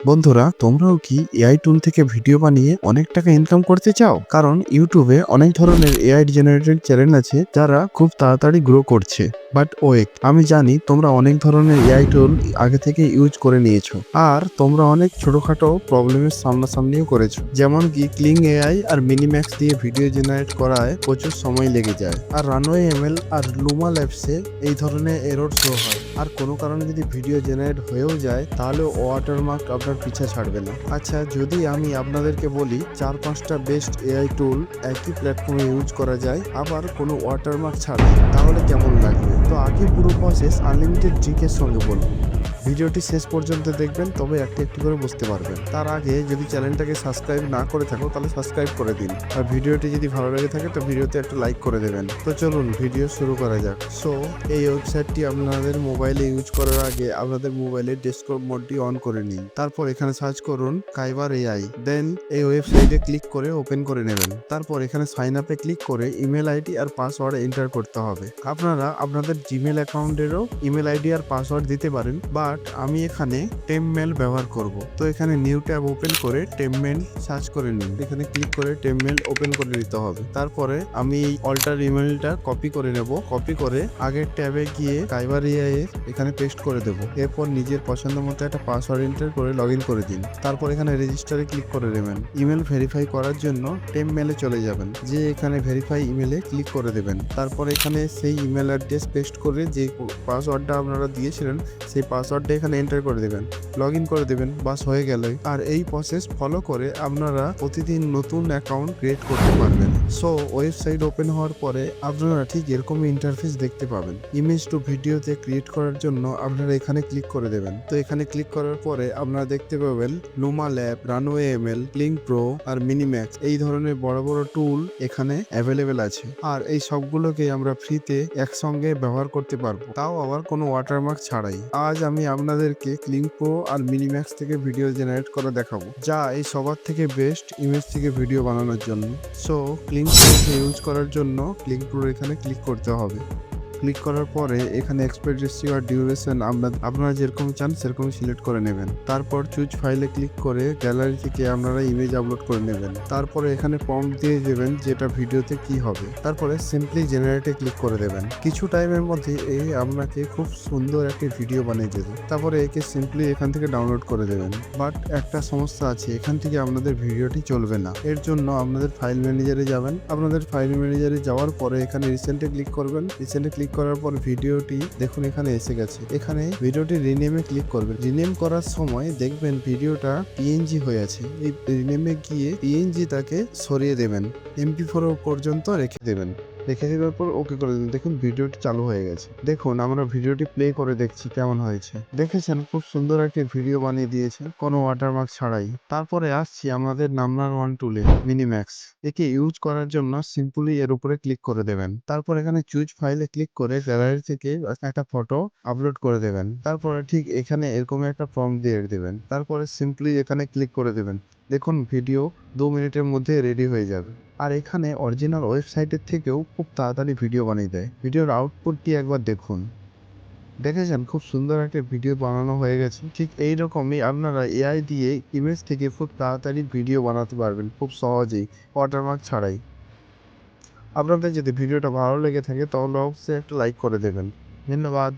বন্ধুরা, তোমরাও কি এআই টুল থেকে ভিডিও বানিয়ে অনেক টাকা ইনকাম করতে চাও? কারণ ইউটিউবে অনেক ধরনের এআই জেনারেটেড চ্যানেল আছে যারা খুব তাড়াতাড়ি গ্রো করছে। বাট ওয়েট, আমি জানি তোমরা অনেক ধরনের এআই টুল আগে থেকে ইউজ করে নিয়েছো, আর তোমরা অনেক ছোটখাটো প্রবলেমের সামনাসামনিও করেছো। যেমন কি ক্লিং এআই আর মিনিম্যাক্স দিয়ে ভিডিও জেনারেট করায় প্রচুর সময় লেগে যায়, আর রানওয়ে এমএল আর লুমা ল্যাবসে এই ধরনের এরর শো হয়। আর কোনো কারণে যদি ভিডিও জেনারেট হয়েও যায় তাহলে ওয়াটারমার্ক আপনার পিছা ছাড়বে না। আচ্ছা, যদি আমি আপনাদেরকে বলি 4-5টা বেস্ট এআই টুল একই প্ল্যাটফর্মে ইউজ করা যায় আবার কোনো ওয়াটারমার্ক ছাড়া, তাহলে কেমন লাগবে? তো আগে পুরো প্রসেস আনলিমিটেড ট্রিকের সঙ্গে বলবো। ভিডিওটি শেষ পর্যন্ত দেখবেন, তবে একটি একটি করে বুঝতে পারবেন। তার আগে যদি চ্যানেলটাকে সাবস্ক্রাইব না করে থাকো তাহলে সাবস্ক্রাইব করে দিন, আর ভিডিওটি যদি ভালো লেগে থাকে তো ভিডিওতে একটা লাইক করে দেবেন। তো চলুন ভিডিও শুরু করা যাক। সো এই ওয়েবসাইটটি আপনাদের মোবাইলে ইউজ করার আগে আপনাদের মোবাইলে ডেস্কটপ মোডটি অন করে নিন। তারপর এখানে সার্চ করুন কাইবার এআই, দেন এই ওয়েবসাইটে ক্লিক করে ওপেন করে নেবেন। তারপর এখানে সাইন আপে ক্লিক করে ইমেল আইডি আর পাসওয়ার্ড এন্টার করতে হবে। আপনারা আপনাদের জিমেল অ্যাকাউন্টেরও ইমেল আইডি আর পাসওয়ার্ড দিতে পারেন, বাট আমি এখানে টেমমেল ব্যবহার করব। তো এখানে নিউ ট্যাব ওপেন করে টেমমেল সার্চ করে নিন। এখানে ক্লিক করে টেমমেল ওপেন করে নিতে হবে। তারপরে আমি এই অল্টার ইমেলটা কপি করে নেব। কপি করে আগের ট্যাবে গিয়ে কাইবার এআই এখানে পেস্ট করে দেবো। এরপর নিজের পছন্দ মতো একটা পাসওয়ার্ড এন্টার করে লগ ইন করে দিন। তারপর এখানে রেজিস্টারে ক্লিক করে দেবেন। ইমেল ভেরিফাই করার জন্য টেমমেলে চলে যাবেন, যে এখানে ভেরিফাই ইমেলে ক্লিক করে দেবেন। তারপর এখানে সেই ইমেল অ্যাড্রেস পেস্ট করে যে পাসওয়ার্ডটা আপনারা দিয়েছিলেন সেই পাসওয়ার্ডটা এখানে এন্টার করে দেবেন, লগ ইন করে দেবেন, বাস হয়ে গেল। আর এই প্রসেস ফলো করে আপনারা প্রতিদিন নতুন অ্যাকাউন্ট ক্রিয়েট করতে পারবেন। সো ওয়েবসাইট ওপেন হওয়ার পরে আপনারা ঠিক এরকম ইন্টারফেস দেখতে পাবেন। ইমেজ টু ভিডিওতে ক্রিয়েট করার জন্য আপনারা এখানে ক্লিক করে দেবেন। তো এখানে ক্লিক করার পরে আপনারা দেখতে পাবেন Luma Lab, Runway ML, Kling Pro আর মিনিম্যাক্স এই ধরনের বড় বড় টুল এখানে অ্যাভেলেবেল আছে। আর এই সবগুলোকে আমরা ফ্রিতে একসঙ্গে ব্যবহার করতে পারবো, তাও আবার কোনো ওয়াটারমার্ক ছাড়াই। আজ আমি আপনাদেরকে ক্লিং প্রো আর মিনিম্যাক্স থেকে ভিডিও জেনারেট করে দেখাবো, যা এই সবার থেকে বেস্ট ইমেজ থেকে ভিডিও বানানোর জন্য। সো ক্লিং প্রো ইউজ করার জন্য ক্লিং প্রো এখানে ক্লিক করতে হবে। ক্লিক করার পরে এখানে এক্সপেক্টেড আর ডিউরেশন আপনারা যেরকম চান সেরকম সিলেক্ট করে নেবেন। তারপর চুজ ফাইলে ক্লিক করে গ্যালারি থেকে আপনারা ইমেজ আপলোড করে নেবেন। তারপরে এখানে প্রম্পট দিয়ে দেবেন যেটা ভিডিওতে কি হবে। তারপরে সিম্পলি জেনারেটে ক্লিক করে দেবেন। কিছু টাইমের মধ্যে আপনাকে খুব সুন্দর একটি ভিডিও বানিয়ে দেবে। তারপরে একে সিম্পলি এখান থেকে ডাউনলোড করে দেবেন। বাট একটা সমস্যা আছে, এখান থেকে আপনাদের ভিডিওটি চলবে না। এর জন্য আপনাদের ফাইল ম্যানেজারে যাবেন। আপনাদের ফাইল ম্যানেজারে যাওয়ার পরে এখানে রিসেন্টে ক্লিক করবেন। রিসেন্টে ক্লিক করার পর ভিডিওটি দেখুন এখানে এসে গেছে। এখানে ভিডিওটি রিনেমে ক্লিক করবেন। রিনেম করার সময় দেখবেন ভিডিওটা পিএনজি হয়ে আছে। এই রিনেমে গিয়ে পিএনজি তাকে সরিয়ে দেবেন, MP4 পর্যন্ত রেখে দেবেন। রেখে দেওয়ার পর ওকে করে দিন। দেখুন ভিডিওটি চালু হয়ে গেছে। দেখুন আমরা ভিডিওটি প্লে করে দেখছি কেমন হয়েছে। দেখেছেন খুব সুন্দর একটি ভিডিও বানিয়ে দিয়েছে কোনো ওয়াটারমার্ক ছাড়াই। তারপরে আসছি আমাদের নাম্বার 1 টুলে, মিনিম্যাক্স। একে ইউজ করার জন্য সিম্পলি এর উপরে ক্লিক করে দেবেন। তারপর এখানে চুজ ফাইলে ক্লিক করে গ্যালারি থেকে একটা ফটো আপলোড করে দেবেন। তারপরে ঠিক এখানে এরকম একটা ফর্ম দিয়ে দেবেন। তারপরে সিম্পলি এখানে ক্লিক করে দেবেন। দেখুন ভিডিও 2 মিনিটের মধ্যে রেডি হয়ে যাবে। আর এখানে অরিজিনাল ওয়েবসাইটের থেকেও খুব তাড়াতাড়ি ভিডিও বানিয়ে দেয়। ভিডিওর আউটপুটটি একবার দেখুন। দেখেছেন খুব সুন্দর একটা ভিডিও বানানো হয়ে গেছে। ঠিক এইরকমই আপনারা এআই দিয়ে ইমেজ থেকে খুব তাড়াতাড়ি ভিডিও বানাতে পারবেন, খুব সহজেই, ওয়াটারমার্ক ছাড়াই। আপনাদের যদি ভিডিওটা ভালো লেগে থাকে তাহলে অবশ্যই একটা লাইক করে দেবেন। ধন্যবাদ।